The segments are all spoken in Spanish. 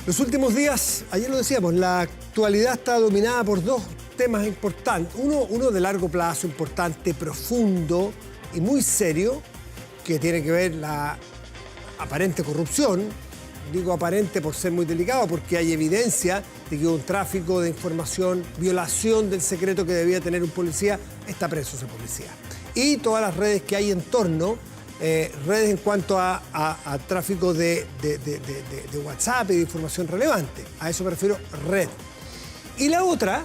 Los últimos días, ayer lo decíamos, la actualidad está dominada por dos temas importantes. Uno de largo plazo, importante, profundo y muy serio, que tiene que ver la aparente corrupción. Digo aparente por ser muy delicado, porque hay evidencia de que hubo un tráfico de información, violación del secreto que debía tener un policía. Está preso ese policía. Y todas las redes que hay en torno, redes en cuanto a tráfico de WhatsApp y de información relevante. A eso me refiero, red. Y la otra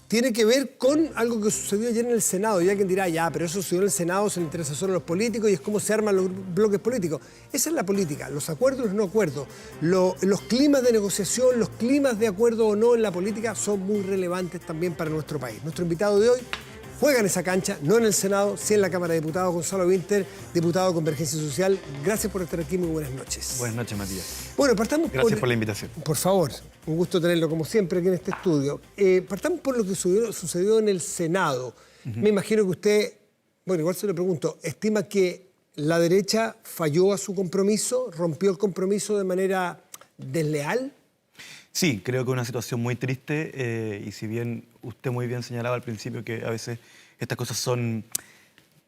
tiene que ver con algo que sucedió ayer en el Senado. Y alguien dirá, ya, pero eso sucedió en el Senado, se le interesa solo a los políticos y es cómo se arman los bloques políticos. Esa es la política, los acuerdos y los no acuerdos. Los climas de negociación, los climas de acuerdo o no en la política son muy relevantes también para nuestro país. Nuestro invitado de hoy juega en esa cancha, no en el Senado, sí en la Cámara de Diputados, Gonzalo Winter, diputado de Convergencia Social. Gracias por estar aquí, muy buenas noches. Buenas noches, Matías. Bueno, partamos Gracias por la invitación. Por favor, un gusto tenerlo como siempre aquí en este estudio. Partamos por lo que sucedió en el Senado. Me imagino que usted, bueno, igual se lo pregunto, ¿estima que la derecha falló a su compromiso, rompió el compromiso de manera desleal? Sí, creo que es una situación muy triste y si bien usted muy bien señalaba al principio que a veces estas cosas son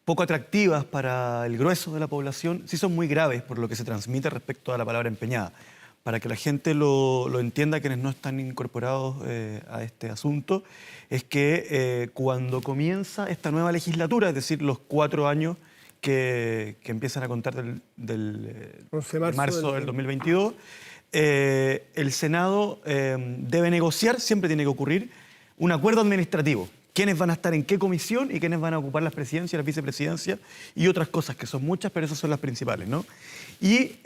poco atractivas para el grueso de la población, sí son muy graves por lo que se transmite respecto a la palabra empeñada. Para que la gente lo entienda, quienes no están incorporados a este asunto, es que cuando comienza esta nueva legislatura, es decir, los 4 años que empiezan a contar del marzo del 2022, el Senado debe negociar, siempre tiene que ocurrir, un acuerdo administrativo. Quiénes van a estar en qué comisión y quiénes van a ocupar las presidencias, las vicepresidencias y otras cosas que son muchas, pero esas son las principales, ¿no? Y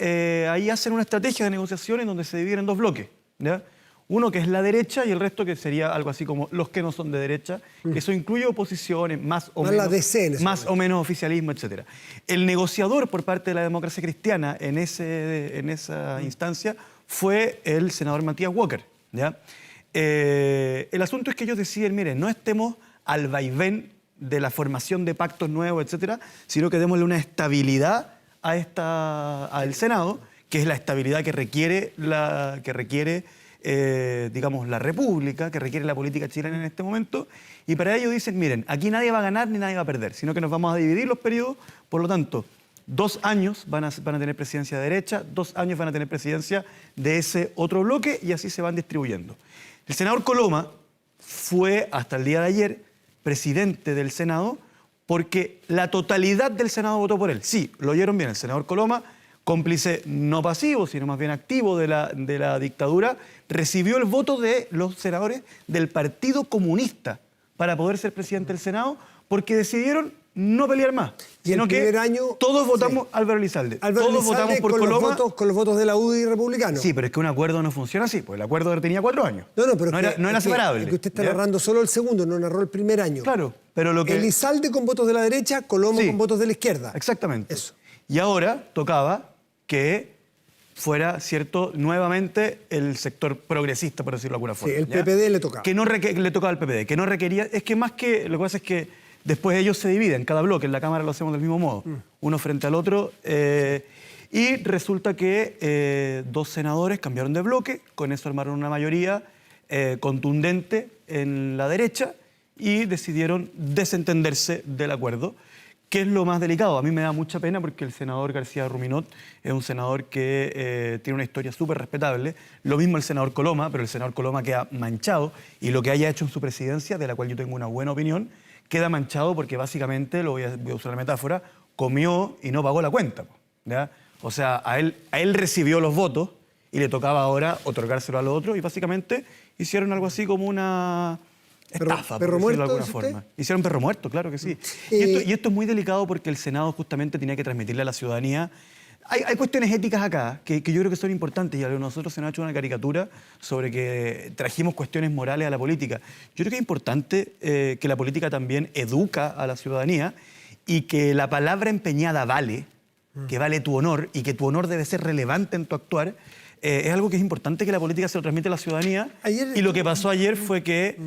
ahí hacen una estrategia de negociación en donde se dividen en 2 bloques, ¿ya? Uno que es la derecha y el resto que sería algo así como los que no son de derecha. Eso incluye oposiciones, más o menos oficialismo, etc. El negociador por parte de la democracia cristiana en esa instancia fue el senador Matías Walker, ¿ya? El asunto es que ellos deciden, miren, no estemos al vaivén de la formación de pactos nuevos, etcétera, sino que démosle una estabilidad al Senado, que es la estabilidad que requiere digamos, la República, que requiere la política chilena en este momento, y para ello dicen, miren, aquí nadie va a ganar ni nadie va a perder, sino que nos vamos a dividir los periodos, por lo tanto, 2 años van a tener presidencia de derecha, 2 años van a tener presidencia de ese otro bloque y así se van distribuyendo. El senador Coloma fue, hasta el día de ayer, presidente del Senado porque la totalidad del Senado votó por él. Sí, lo oyeron bien, el senador Coloma, cómplice no pasivo, sino más bien activo de la dictadura, recibió el voto de los senadores del Partido Comunista para poder ser presidente del Senado porque decidieron no pelear más, sino que todos votamos Álvaro Elizalde. Todos votamos por Coloma. Con los votos de la UDI republicanos. Sí, pero es que un acuerdo no funciona así, pues el acuerdo tenía 4 años. Pero no era separable. Es que usted está narrando solo el segundo, no narró el primer año. Claro, pero lo que... Elizalde con votos de la derecha, Coloma con votos de la izquierda. Exactamente. Eso. Y ahora tocaba que fuera, cierto, nuevamente el sector progresista, por decirlo de alguna forma. Sí, el PPD le tocaba. Le tocaba al PPD, que no requería... Es que más que... Lo que pasa es que después ellos se dividen, cada bloque, en la Cámara lo hacemos del mismo modo, uno frente al otro, y resulta que 2 senadores cambiaron de bloque, con eso armaron una mayoría contundente en la derecha y decidieron desentenderse del acuerdo, que es lo más delicado. A mí me da mucha pena porque el senador García Ruminot es un senador que tiene una historia súper respetable. Lo mismo el senador Coloma, pero el senador Coloma queda manchado y lo que haya hecho en su presidencia, de la cual yo tengo una buena opinión, queda manchado porque básicamente, voy a usar la metáfora, comió y no pagó la cuenta, ¿ya? O sea, a él recibió los votos y le tocaba ahora otorgárselo a los otros y básicamente hicieron algo así como una... estafa, ¿Perro por decirlo muerto, de alguna forma. Hicieron perro muerto, claro que sí. Y esto es muy delicado porque el Senado justamente tenía que transmitirle a la ciudadanía. Hay cuestiones éticas acá que yo creo que son importantes y a nosotros se nos ha hecho una caricatura sobre que trajimos cuestiones morales a la política. Yo creo que es importante que la política también educa a la ciudadanía y que la palabra empeñada vale, que vale tu honor y que tu honor debe ser relevante en tu actuar. Es algo que es importante que la política se lo transmite a la ciudadanía. Y lo que pasó ayer fue que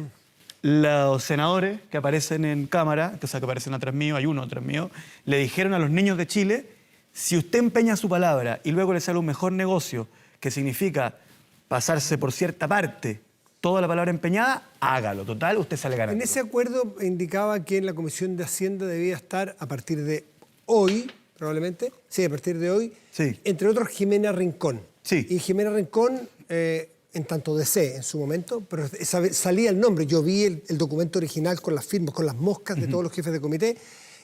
los senadores que aparecen en cámara, o sea, que aparecen atrás mío, hay uno atrás mío, le dijeron a los niños de Chile, si usted empeña su palabra y luego le sale un mejor negocio, que significa pasarse por cierta parte toda la palabra empeñada, hágalo. Total, usted sale ganando. En ese acuerdo indicaba que en la Comisión de Hacienda debía estar a partir de hoy, probablemente, sí, a partir de hoy, sí, entre otros Jimena Rincón. Sí. Y Jimena Rincón, en tanto DC en su momento, pero salía el nombre. Yo vi el documento original con las firmas, con las moscas de todos los jefes de comité,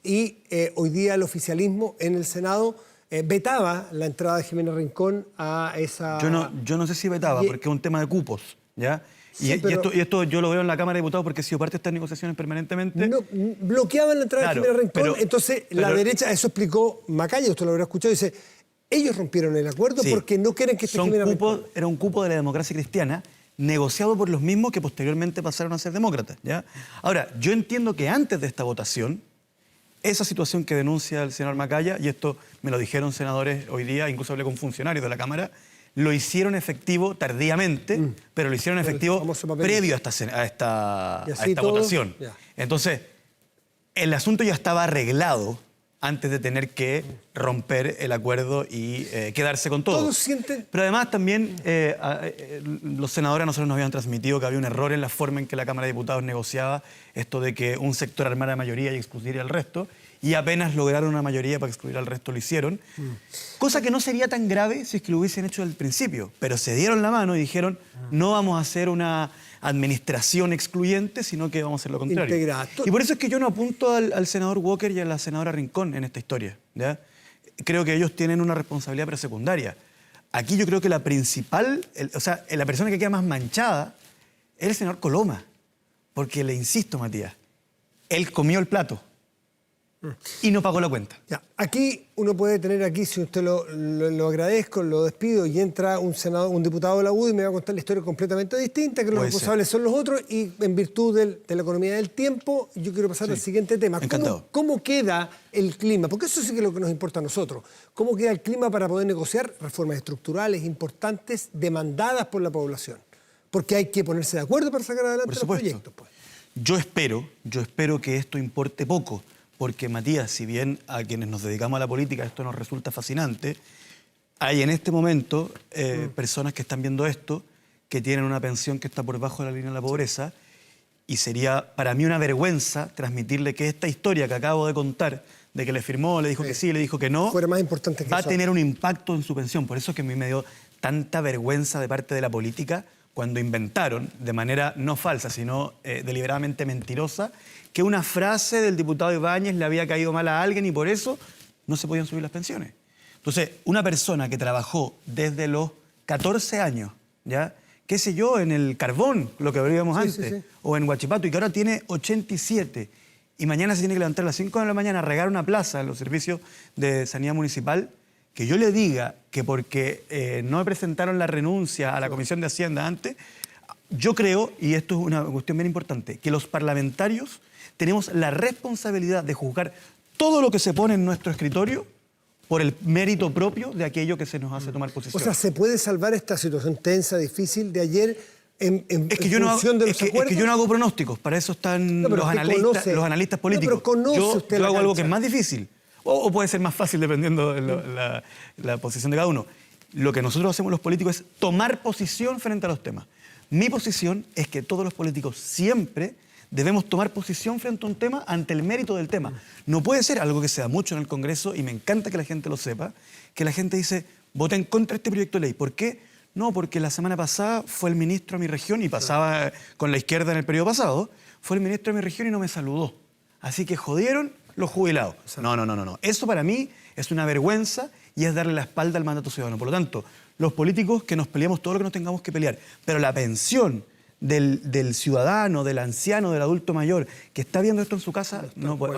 y hoy día el oficialismo en el Senado vetaba la entrada de Jimena Rincón a esa... Yo no sé si vetaba, porque es un tema de cupos, ¿ya? Sí, y esto yo lo veo en la Cámara de Diputados porque he sido parte de estas negociaciones permanentemente. No, bloqueaban la entrada de Jimena Rincón, entonces la pero, derecha, eso explicó Macaya, usted lo habrá escuchado, dice, ellos rompieron el acuerdo porque no quieren que esté Jimena Rincón. Era un cupo de la democracia cristiana negociado por los mismos que posteriormente pasaron a ser demócratas, ¿ya? Ahora, yo entiendo que antes de esta votación, esa situación que denuncia el senador Macaya, y esto me lo dijeron senadores hoy día, incluso hablé con funcionarios de la Cámara, lo hicieron efectivo tardíamente, pero lo hicieron efectivo previo a esta votación. Entonces, el asunto ya estaba arreglado antes de tener que romper el acuerdo y quedarse con todo. Todos sienten... Pero además también los senadores a nosotros nos habían transmitido que había un error en la forma en que la Cámara de Diputados negociaba esto de que un sector armara mayoría y excluyera al resto, y apenas lograron una mayoría para excluir al resto lo hicieron. Cosa que no sería tan grave si es que lo hubiesen hecho desde el principio, pero se dieron la mano y dijeron no vamos a hacer una administración excluyente, sino que vamos a hacer lo contrario. Integrado. Y por eso es que yo no apunto al senador Walker y a la senadora Rincón en esta historia, ¿ya? Creo que ellos tienen una responsabilidad pero secundaria. Aquí yo creo que la principal, la persona que queda más manchada es el senador Coloma, porque le insisto, Matías, él comió el plato y no pagó la cuenta. Ya, aquí uno puede tener aquí, si usted lo agradezco, lo despido y entra un diputado de la UDI y me va a contar la historia completamente distinta, que los responsables son los otros y en virtud de la economía del tiempo, yo quiero pasar al siguiente tema. ¿Cómo queda el clima? Porque eso sí que es lo que nos importa a nosotros. ¿Cómo queda el clima para poder negociar reformas estructurales importantes demandadas por la población? Porque hay que ponerse de acuerdo para sacar adelante los proyectos. Pues. Yo espero que esto importe poco. Porque, Matías, si bien a quienes nos dedicamos a la política esto nos resulta fascinante, hay en este momento personas que están viendo esto, que tienen una pensión que está por debajo de la línea de la pobreza, y sería para mí una vergüenza transmitirle que esta historia que acabo de contar, de que le firmó, le dijo que sí, le dijo que no, fuera más importante que va a tener un impacto en su pensión. Por eso es que a mí me dio tanta vergüenza de parte de la política cuando inventaron, de manera no falsa, sino deliberadamente mentirosa, que una frase del diputado Ibáñez le había caído mal a alguien y por eso no se podían subir las pensiones. Entonces, una persona que trabajó desde los 14 años, ¿ya? Qué sé yo, en el carbón, lo que veíamos antes, o en Huachipato, y que ahora tiene 87, y mañana se tiene que levantar a las 5 de la mañana a regar una plaza en los servicios de sanidad municipal, que yo le diga que porque no me presentaron la renuncia a la Comisión de Hacienda antes, yo creo, y esto es una cuestión bien importante, que los parlamentarios tenemos la responsabilidad de juzgar todo lo que se pone en nuestro escritorio por el mérito propio de aquello que se nos hace tomar posición. O sea, ¿se puede salvar esta situación tensa, difícil de ayer en función de los acuerdos? Es que yo no hago pronósticos, para eso están los analistas políticos. No, pero yo hago algo que es más difícil, o puede ser más fácil dependiendo de la posición de cada uno. Lo que nosotros hacemos los políticos es tomar posición frente a los temas. Mi posición es que todos los políticos siempre debemos tomar posición frente a un tema ante el mérito del tema. No puede ser algo que se da mucho en el Congreso, y me encanta que la gente lo sepa, que la gente dice, voté en contra de este proyecto de ley. ¿Por qué? No, porque la semana pasada fue el ministro a mi región, y pasaba con la izquierda en el periodo pasado, fue el ministro a mi región y no me saludó. Así que jodieron los jubilados. No. Eso para mí es una vergüenza y es darle la espalda al mandato ciudadano. Por lo tanto, los políticos que nos peleamos todo lo que nos tengamos que pelear, pero la pensión del ciudadano, del anciano, del adulto mayor que está viendo esto en su casa, no puede,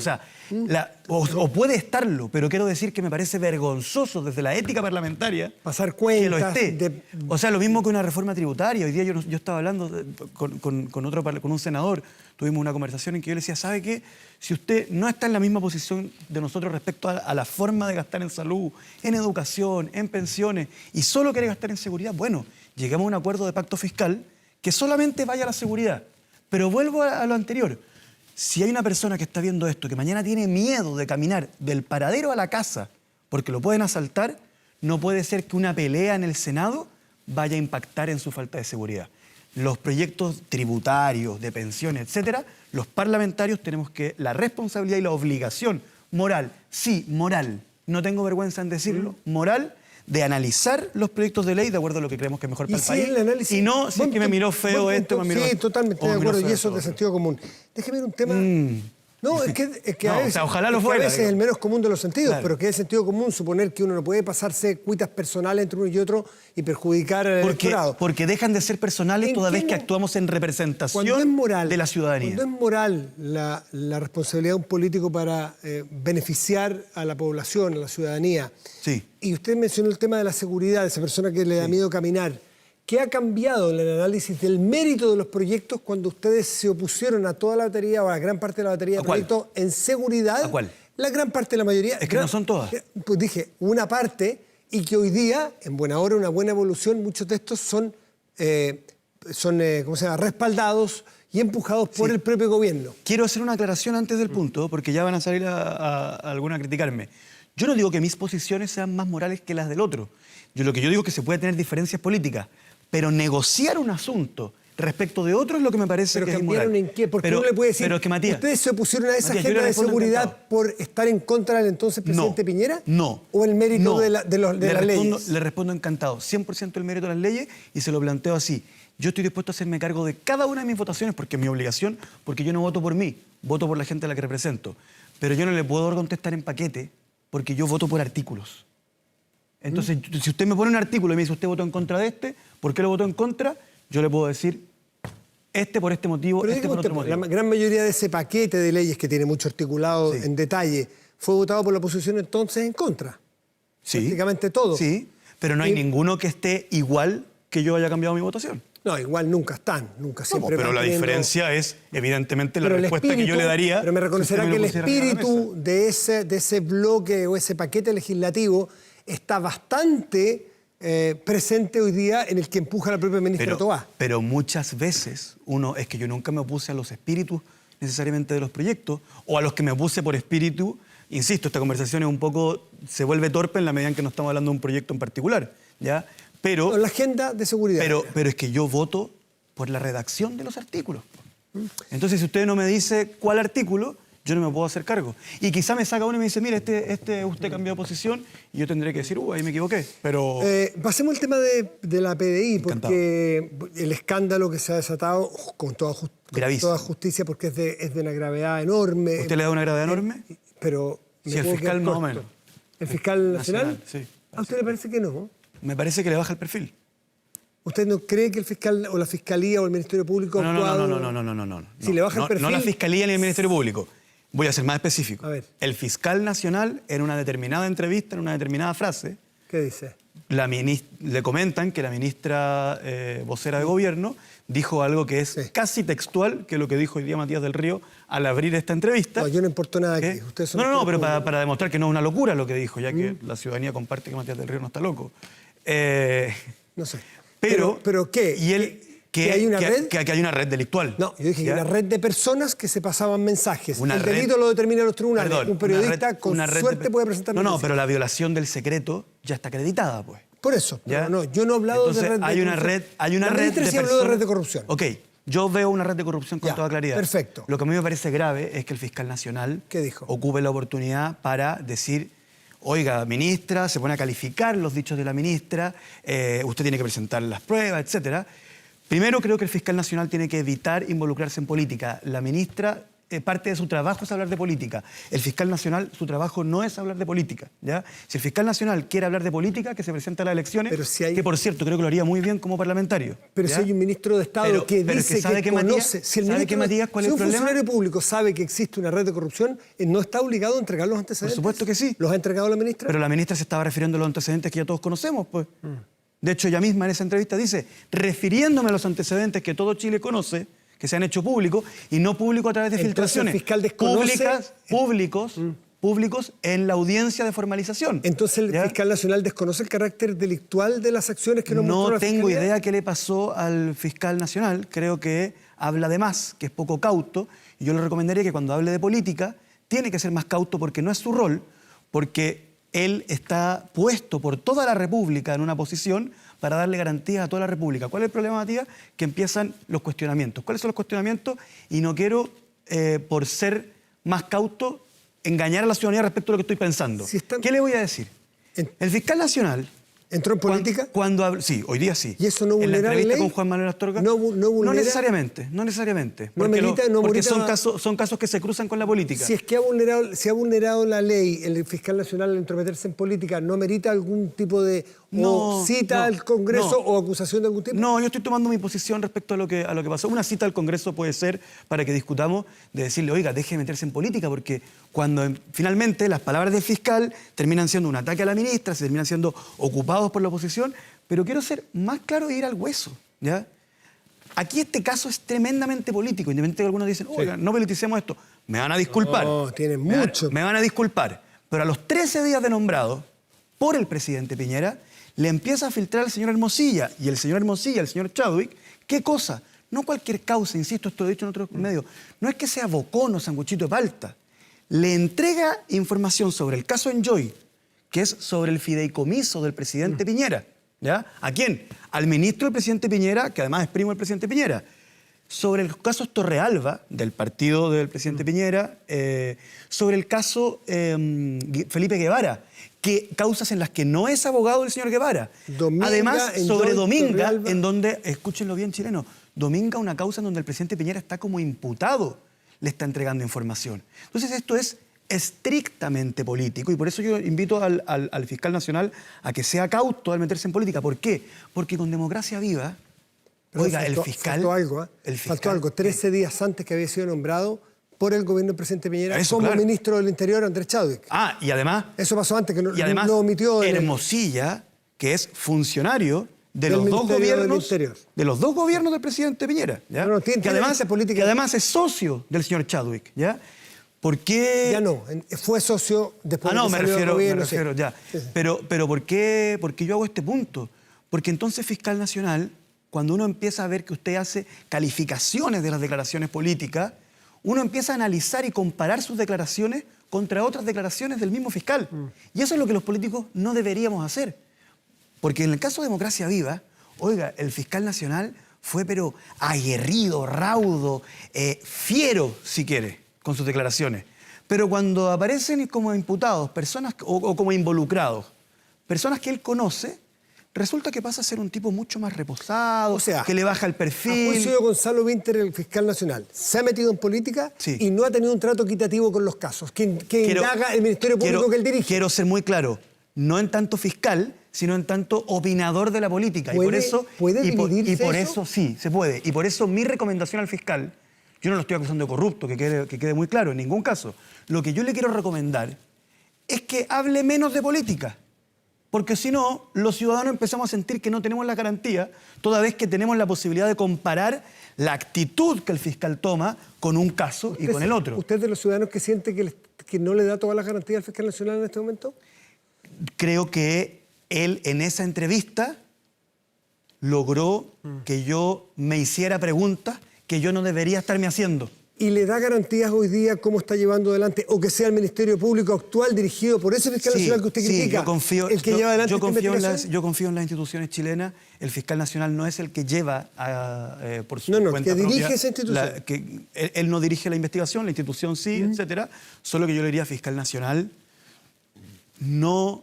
o puede estarlo, pero quiero decir que me parece vergonzoso desde la ética parlamentaria pasar cuentas, que lo esté. O sea, lo mismo que una reforma tributaria. Hoy día yo estaba hablando con un senador, tuvimos una conversación en que yo le decía, ¿sabe qué? Si usted no está en la misma posición de nosotros respecto a la forma de gastar en salud, en educación, en pensiones, y solo quiere gastar en seguridad, bueno, llegamos a un acuerdo de pacto fiscal que solamente vaya a la seguridad. Pero vuelvo a lo anterior. Si hay una persona que está viendo esto, que mañana tiene miedo de caminar del paradero a la casa porque lo pueden asaltar, no puede ser que una pelea en el Senado vaya a impactar en su falta de seguridad. Los proyectos tributarios, de pensiones, etcétera, los parlamentarios tenemos que la responsabilidad y la obligación moral, sí, moral, no tengo vergüenza en decirlo, moral, de analizar los proyectos de ley de acuerdo a lo que creemos que es mejor para el país. El análisis, y no si es que me miró feo esto, me miró... Sí, totalmente de acuerdo, y eso es de sentido común. Déjeme ver un tema... No, es que No, a veces, o sea, ojalá lo es fuera, a veces es el menos común de los sentidos, Claro. pero que es el sentido común suponer que uno no puede pasarse cuitas personales entre uno y otro y perjudicar al electorado. Porque dejan de ser personales toda vez que actuamos en representación de la ciudadanía. Cuando es moral la responsabilidad de un político para beneficiar a la población, a la ciudadanía. Sí. Y usted mencionó el tema de la seguridad, de esa persona que le da miedo caminar. ¿Qué ha cambiado en el análisis del mérito de los proyectos cuando ustedes se opusieron a toda la batería o a la gran parte de la batería de proyectos en seguridad? ¿A cuál? La gran parte, la mayoría. Es que no son todas. Pues dije, una parte, y que hoy día, en buena hora, una buena evolución, muchos de estos son ¿cómo se llama?, respaldados y empujados por el propio gobierno. Quiero hacer una aclaración antes del punto, porque ya van a salir algunos a criticarme. Yo no digo que mis posiciones sean más morales que las del otro. Lo que yo digo es que se puede tener diferencias políticas, pero negociar un asunto respecto de otro es lo que me parece que es inmoral. ¿Pero cambiaron en qué? Porque uno le puede decir, pero es que, Matías, ¿ustedes se opusieron a esa Matías, agenda de seguridad por estar en contra del entonces presidente Piñera? No. ¿O el mérito de las leyes? Le respondo encantado. 100% el mérito de las leyes y se lo planteo así. Yo estoy dispuesto a hacerme cargo de cada una de mis votaciones porque es mi obligación, porque yo no voto por mí, voto por la gente a la que represento. Pero yo no le puedo contestar en paquete porque yo voto por artículos. Entonces, si usted me pone un artículo y me dice, usted votó en contra de este, ¿por qué lo votó en contra? Yo le puedo decir, este por este motivo, Pero este por otro motivo. La gran mayoría de ese paquete de leyes que tiene mucho articulado en detalle fue votado por la oposición entonces en contra. Sí. Prácticamente todo. Sí, pero no hay ninguno que esté igual que yo haya cambiado mi votación. No, igual nunca están, nunca siempre. Pero la diferencia es, evidentemente, la respuesta que yo le daría... Pero me reconocerá que el espíritu de ese bloque o ese paquete legislativo está bastante presente hoy día en el que empuja la propia ministra Tobá. Pero muchas veces es que yo nunca me opuse a los espíritus necesariamente de los proyectos o a los que me opuse por espíritu. Insisto, esta conversación es un poco, se vuelve torpe en la medida en que no estamos hablando de un proyecto en particular, ¿ya? Pero la agenda de seguridad. Pero es que yo voto por la redacción de los artículos. Entonces, si usted no me dice cuál artículo, yo no me puedo hacer cargo. Y quizá me saca uno y me dice, mire, usted cambió de posición, y yo tendré que decir, ahí me equivoqué. Pero... pasemos al tema de la PDI, porque el escándalo que se ha desatado con toda justicia, porque es de una gravedad enorme. ¿Usted le da una gravedad enorme? Pero... Sí, el fiscal más o menos. ¿El fiscal nacional? Sí. ¿A usted le parece que no? Me parece que le baja el perfil. ¿Usted no cree que el fiscal o la fiscalía o el Ministerio Público No. Si le baja el perfil... No la fiscalía ni el Ministerio Público. Voy a ser más específico. A ver. El fiscal nacional, en una determinada entrevista, en una determinada frase... ¿Qué dice? Le comentan que la ministra vocera de gobierno dijo algo que es casi textual, que es lo que dijo hoy día Matías del Río al abrir esta entrevista. No, yo no importo nada aquí. Pero para demostrar que no es una locura lo que dijo, ya que la ciudadanía comparte que Matías del Río no está loco. No sé. Pero ¿qué? Y él, ¿Que hay una red? Que hay una red delictual. No, yo dije que una red de personas que se pasaban mensajes. El delito lo determinan los tribunales. Perdón, un periodista con suerte puede presentar No, pero la violación del secreto ya está acreditada, pues. Por eso. ¿Ya? No, yo no he hablado de red de corrupción. Hay una la red de sí habló de red de corrupción. Ok, yo veo una red de corrupción con toda claridad. Perfecto. Lo que a mí me parece grave es que el fiscal nacional ¿Qué dijo? ocupe la oportunidad para decir, oiga, ministra, se pone a calificar los dichos de la ministra, usted tiene que presentar las pruebas, etcétera. Primero, creo que el fiscal nacional tiene que evitar involucrarse en política. La ministra, parte de su trabajo es hablar de política. El fiscal nacional, su trabajo no es hablar de política, ¿ya? Si el fiscal nacional quiere hablar de política, que se presente a las elecciones, que por cierto, creo que lo haría muy bien como parlamentario. Pero ¿ya? Si hay un ministro de Estado que dice que conoce... Si un funcionario público sabe que existe una red de corrupción, no está obligado a entregar los antecedentes. Por supuesto que sí. ¿Los ha entregado la ministra? Pero la ministra se estaba refiriendo a los antecedentes que ya todos conocemos, pues. De hecho, ella misma en esa entrevista dice, refiriéndome a los antecedentes que todo Chile conoce, que se han hecho públicos y no públicos a través de filtraciones. El fiscal desconoce... públicos en la audiencia de formalización. Entonces el fiscal nacional desconoce el carácter delictual de las acciones que nos mostró la Fiscalía. No tengo idea qué le pasó al fiscal nacional. Creo que habla de más, que es poco cauto. Y yo le recomendaría que cuando hable de política tiene que ser más cauto porque no es su rol, porque él está puesto por toda la República en una posición para darle garantías a toda la República. ¿Cuál es el problema, Matías? Que empiezan los cuestionamientos. ¿Cuáles son los cuestionamientos? Y no quiero, por ser más cauto, engañar a la ciudadanía respecto a lo que estoy pensando. Si están... ¿Qué le voy a decir? El fiscal nacional... ¿Entró en política? Sí, hoy día sí. ¿Y eso no vulnera en la la entrevista ley? con Juan Manuel Astorga. No vulnera... No necesariamente. No Porque merita... son casos que se cruzan con la política. Si es que ha vulnerado la ley el fiscal nacional al entrometerse en política, ¿no merita algún tipo de cita al Congreso o acusación de algún tipo? No, yo estoy tomando mi posición respecto a lo que pasó. Una cita al Congreso puede ser para que discutamos de decirle, oiga, deje de meterse en política, porque cuando finalmente las palabras del fiscal terminan siendo un ataque a la ministra, se terminan siendo ocupados por la oposición, pero quiero ser más claro e ir al hueso, ¿ya? Aquí este caso es tremendamente político, independientemente de que algunos dicen, oiga, no politicemos esto. Me van a disculpar. No, tienen mucho. Me van a disculpar. Pero a los 13 días de nombrado por el presidente Piñera, le empieza a filtrar al señor Hermosilla, y el señor Hermosilla, el señor Chadwick, ¿qué cosa? No cualquier causa, insisto, esto lo he dicho en otros medios, no es que sea bocón o sanguchito de palta. Le entrega información sobre el caso Enjoy, que es sobre el fideicomiso del presidente Piñera. ¿Ya? ¿A quién? Al ministro del presidente Piñera, que además es primo del presidente Piñera. Sobre el caso Torrealba, del partido del presidente Piñera, sobre el caso Felipe Guevara, que causas en las que no es abogado el señor Guevara. Además, sobre Dominga, en donde, escúchenlo bien, chileno, Dominga, una causa en donde el presidente Piñera está como imputado, le está entregando información. Entonces esto es estrictamente político y por eso yo invito al fiscal nacional a que sea cauto al meterse en política. ¿Por qué? Porque con democracia viva, pero oiga, faltó, el fiscal... Faltó algo, 13 días antes que había sido nombrado por el gobierno del presidente Piñera eso, como claro. ministro del Interior, Andrés Chadwick. Ah, y además... Eso pasó antes, que no omitió... Hermosilla, que es funcionario de los dos gobiernos del presidente Piñera, ¿ya? Que además es socio del señor Chadwick, ¿ya? ¿Por qué...? Ya no, fue socio después de que me salió del gobierno. Sí. Ya. Sí. Pero ¿por qué yo hago este punto? Porque entonces, fiscal nacional, cuando uno empieza a ver que usted hace calificaciones de las declaraciones políticas, uno empieza a analizar y comparar sus declaraciones contra otras declaraciones del mismo fiscal. Y eso es lo que los políticos no deberíamos hacer. Porque en el caso de Democracia Viva, oiga, el fiscal nacional fue pero aguerrido, raudo, fiero, si quiere, con sus declaraciones. Pero cuando aparecen como imputados, personas o como involucrados, personas que él conoce, resulta que pasa a ser un tipo mucho más reposado, o sea, que le baja el perfil. A juicio de Gonzalo Winter, el fiscal nacional, se ha metido en política y no ha tenido un trato equitativo con los casos que indaga el Ministerio Público que él dirige. Quiero ser muy claro, no en tanto fiscal, sino en tanto opinador de la política. ¿Puede dividirse y por eso sí, se puede. Y por eso mi recomendación al fiscal, yo no lo estoy acusando de corrupto, que quede muy claro, en ningún caso. Lo que yo le quiero recomendar es que hable menos de política. Porque si no, los ciudadanos empezamos a sentir que no tenemos la garantía, toda vez que tenemos la posibilidad de comparar la actitud que el fiscal toma con un caso y con el otro. ¿Usted es de los ciudadanos que siente que no le da todas las garantías al fiscal nacional en este momento? Creo que él en esa entrevista logró que yo me hiciera preguntas que yo no debería estarme haciendo. ¿Y le da garantías hoy día cómo está llevando adelante, o que sea el Ministerio Público actual dirigido por ese fiscal nacional que usted critica? Yo confío, el que lleva adelante yo confío en las instituciones chilenas. El fiscal nacional no es el que lleva por su cuenta que dirige propia, esa institución. Él no dirige la investigación, la institución sí, etcétera. Solo que yo le diría, fiscal nacional, no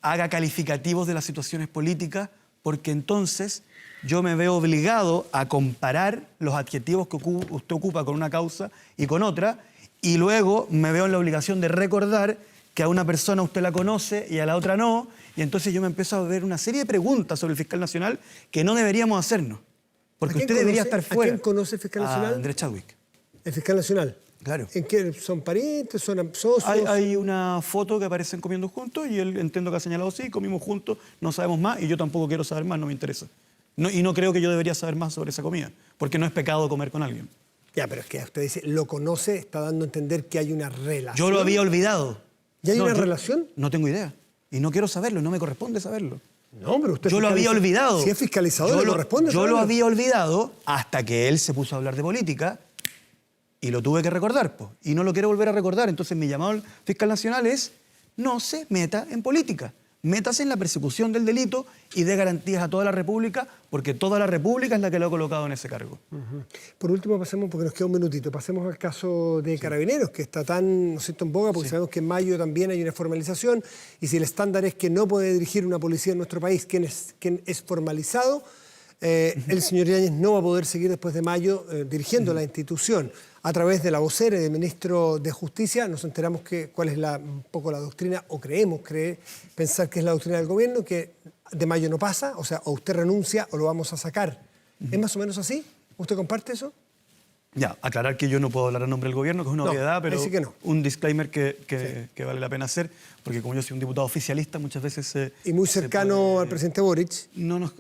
haga calificativos de las situaciones políticas, porque entonces yo me veo obligado a comparar los adjetivos que usted ocupa con una causa y con otra, y luego me veo en la obligación de recordar que a una persona usted la conoce y a la otra no, y entonces yo me empiezo a ver una serie de preguntas sobre el fiscal nacional que no deberíamos hacernos, porque usted debería estar fuera. ¿A quién conoce el fiscal nacional? A Andrés Chadwick. ¿El fiscal nacional? Claro. ¿En qué? ¿Son parientes? ¿Son socios? Hay una foto que aparecen comiendo juntos y él entiendo que ha señalado sí, comimos juntos, no sabemos más y yo tampoco quiero saber más, no me interesa. Y no creo que yo debería saber más sobre esa comida, porque no es pecado comer con alguien. Ya, pero es que usted dice, lo conoce, está dando a entender que hay una relación. Yo lo había olvidado. ¿Y hay una relación? No tengo idea. Y no quiero saberlo, no me corresponde saberlo. No, pero usted... Yo lo había olvidado. Si es fiscalizador, le corresponde saberlo. Yo lo había olvidado hasta que él se puso a hablar de política y lo tuve que recordar, pues. Y no lo quiero volver a recordar. Entonces mi llamado al fiscal nacional es, no se meta en política. métase en la persecución del delito y dé garantías a toda la República, porque toda la República es la que lo ha colocado en ese cargo. Por último, pasemos, porque nos queda un minutito, pasemos al caso de Carabineros, que está tan, ¿no es cierto?, en boga, porque sabemos que en mayo también hay una formalización, y si el estándar es que no puede dirigir una policía en nuestro país quien es formalizado, el señor Yáñez no va a poder seguir después de mayo dirigiendo la institución. A través de la vocera y del ministro de Justicia nos enteramos cuál es un poco la doctrina, o pensar que es la doctrina del gobierno, que de mayo no pasa, o sea, o usted renuncia o lo vamos a sacar. ¿Es más o menos así? ¿Usted comparte eso? Ya, aclarar que yo no puedo hablar a nombre del gobierno, que es una obviedad, pero que no. Un disclaimer que vale la pena hacer, porque como yo soy un diputado oficialista, muchas veces... y muy cercano al presidente Boric.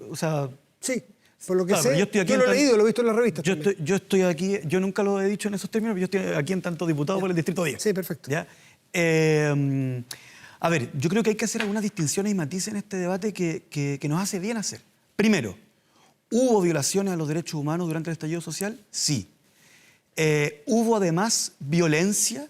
O sea... Sí, por lo que claro, sé, yo lo he leído, lo he visto en las revistas. Yo estoy aquí, yo nunca lo he dicho en esos términos, pero yo estoy aquí en tanto diputado por el Distrito 10. Sí, perfecto. ¿Ya? A ver, yo creo que hay que hacer algunas distinciones y matices en este debate que nos hace bien hacer. Primero, ¿hubo violaciones a los derechos humanos durante el estallido social? Sí. ¿Hubo además violencia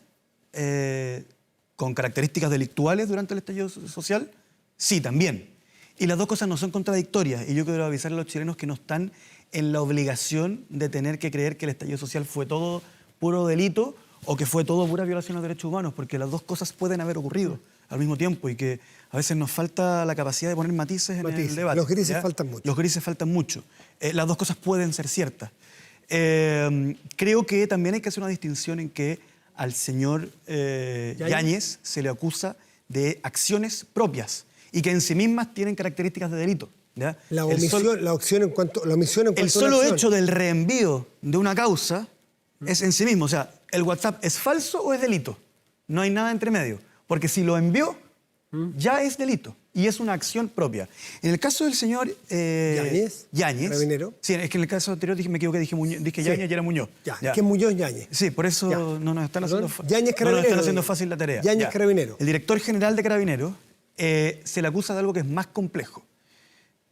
con características delictuales durante el estallido social? Sí, también. Y las dos cosas no son contradictorias. Y yo quiero avisar a los chilenos que no están en la obligación de tener que creer que el estallido social fue todo puro delito o que fue todo pura violación a los derechos humanos, porque las dos cosas pueden haber ocurrido al mismo tiempo y que a veces nos falta la capacidad de poner matices en el debate. Los grises ¿ya? faltan mucho. Los grises faltan mucho. Las dos cosas pueden ser ciertas. Creo que también hay que hacer una distinción en que al señor Yáñez se le acusa de acciones propias y que en sí mismas tienen características de delito. ¿ya? La omisión en cuanto el solo hecho del reenvío de una causa es en sí mismo. O sea, ¿el WhatsApp es falso o es delito? No hay nada entre medio. Porque si lo envió, ya es delito. Y es una acción propia. En el caso del señor Yáñez, Carabinero. Sí, es que en el caso anterior me equivoqué, dije Yáñez y era Muñoz. Ya. ¿Qué es Muñoz Yáñez? Sí, por eso no nos están haciendo fácil la tarea. Yáñez Carabinero. El director general de Carabineros se le acusa de algo que es más complejo,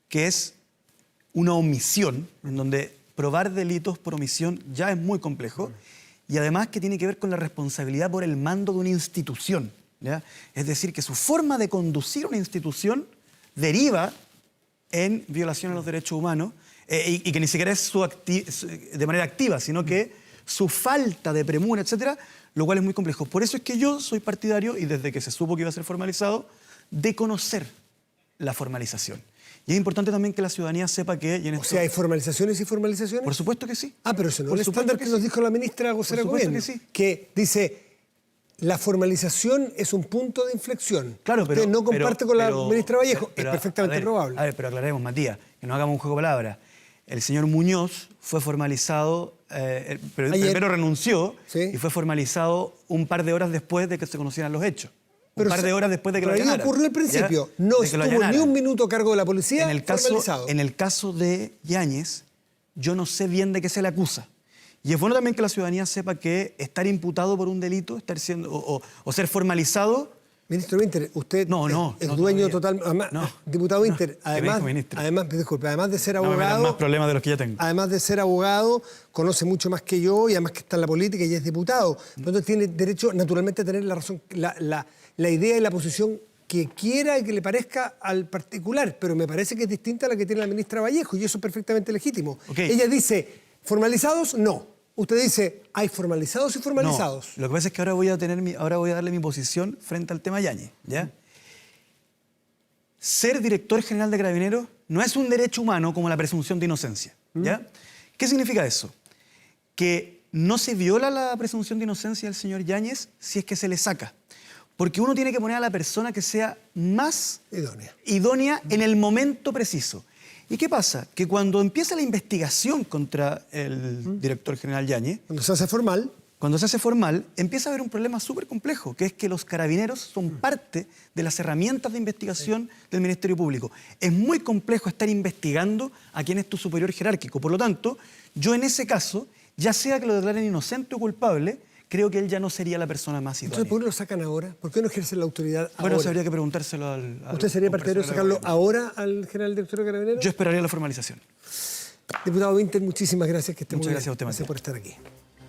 que es una omisión, en donde probar delitos por omisión ya es muy complejo, y además que tiene que ver con la responsabilidad por el mando de una institución. ¿ya? Es decir, que su forma de conducir una institución deriva en violación a los derechos humanos y que ni siquiera es de manera activa, sino que su falta de premura, etcétera, lo cual es muy complejo. Por eso es que yo soy partidario, y desde que se supo que iba a ser formalizado, de conocer la formalización. Y es importante también que la ciudadanía sepa que... O sea, ¿hay formalizaciones y formalizaciones? Por supuesto que sí. Pero eso no es el estándar que nos dijo la ministra vocera del gobierno. Que sí. Que dice, la formalización es un punto de inflexión. Claro, pero... Usted no comparte con la ministra Vallejo. Es perfectamente probable. A ver, pero aclaremos, Matías, que no hagamos un juego de palabras. El señor Muñoz fue formalizado, primero renunció, ¿sí? Y fue formalizado un par de horas después de que se conocieran los hechos. Un par de horas después de que lo allanaran. Pero ocurrió al principio. ¿Ya? No estuvo ni un minuto a cargo de la policía. En el caso de Yáñez, yo no sé bien de qué se le acusa. Y es bueno también que la ciudadanía sepa que estar imputado por un delito, estar siendo o ser formalizado... Ministro Winter, usted es dueño total... Diputado Winter, además de ser abogado... más problemas de los que ya tengo. Además de ser abogado, conoce mucho más que yo y además que está en la política y es diputado. Entonces tiene derecho, naturalmente, a tener la razón, la idea y la posición que quiera y que le parezca al particular, pero me parece que es distinta a la que tiene la ministra Vallejo y eso es perfectamente legítimo. Okay. Ella dice, ¿formalizados? No. Usted dice, ¿hay formalizados y formalizados? No, lo que pasa es que ahora voy a darle mi posición frente al tema Yáñez, ¿ya? Ser director general de Carabineros no es un derecho humano como la presunción de inocencia, ¿ya? ¿Qué significa eso? Que no se viola la presunción de inocencia del señor Yáñez si es que se le saca. Porque uno tiene que poner a la persona que sea más idónea en el momento preciso. ¿Y qué pasa? Que cuando empieza la investigación contra el director general Yáñez... Cuando se hace formal, empieza a haber un problema súper complejo, que es que los carabineros son parte de las herramientas de investigación del Ministerio Público. Es muy complejo estar investigando a quién es tu superior jerárquico. Por lo tanto, yo en ese caso, ya sea que lo declaren inocente o culpable, creo que él ya no sería la persona más idónea. Entonces, ¿por qué lo sacan ahora? ¿Por qué no ejercen la autoridad ahora? Bueno, eso habría que preguntárselo al ¿Usted sería partidario de sacarlo ahora al general director de Carabineros? Yo esperaría la formalización. Diputado Winter, muchísimas gracias. Que esté Muchas muy gracias a usted, Gracias por estar aquí.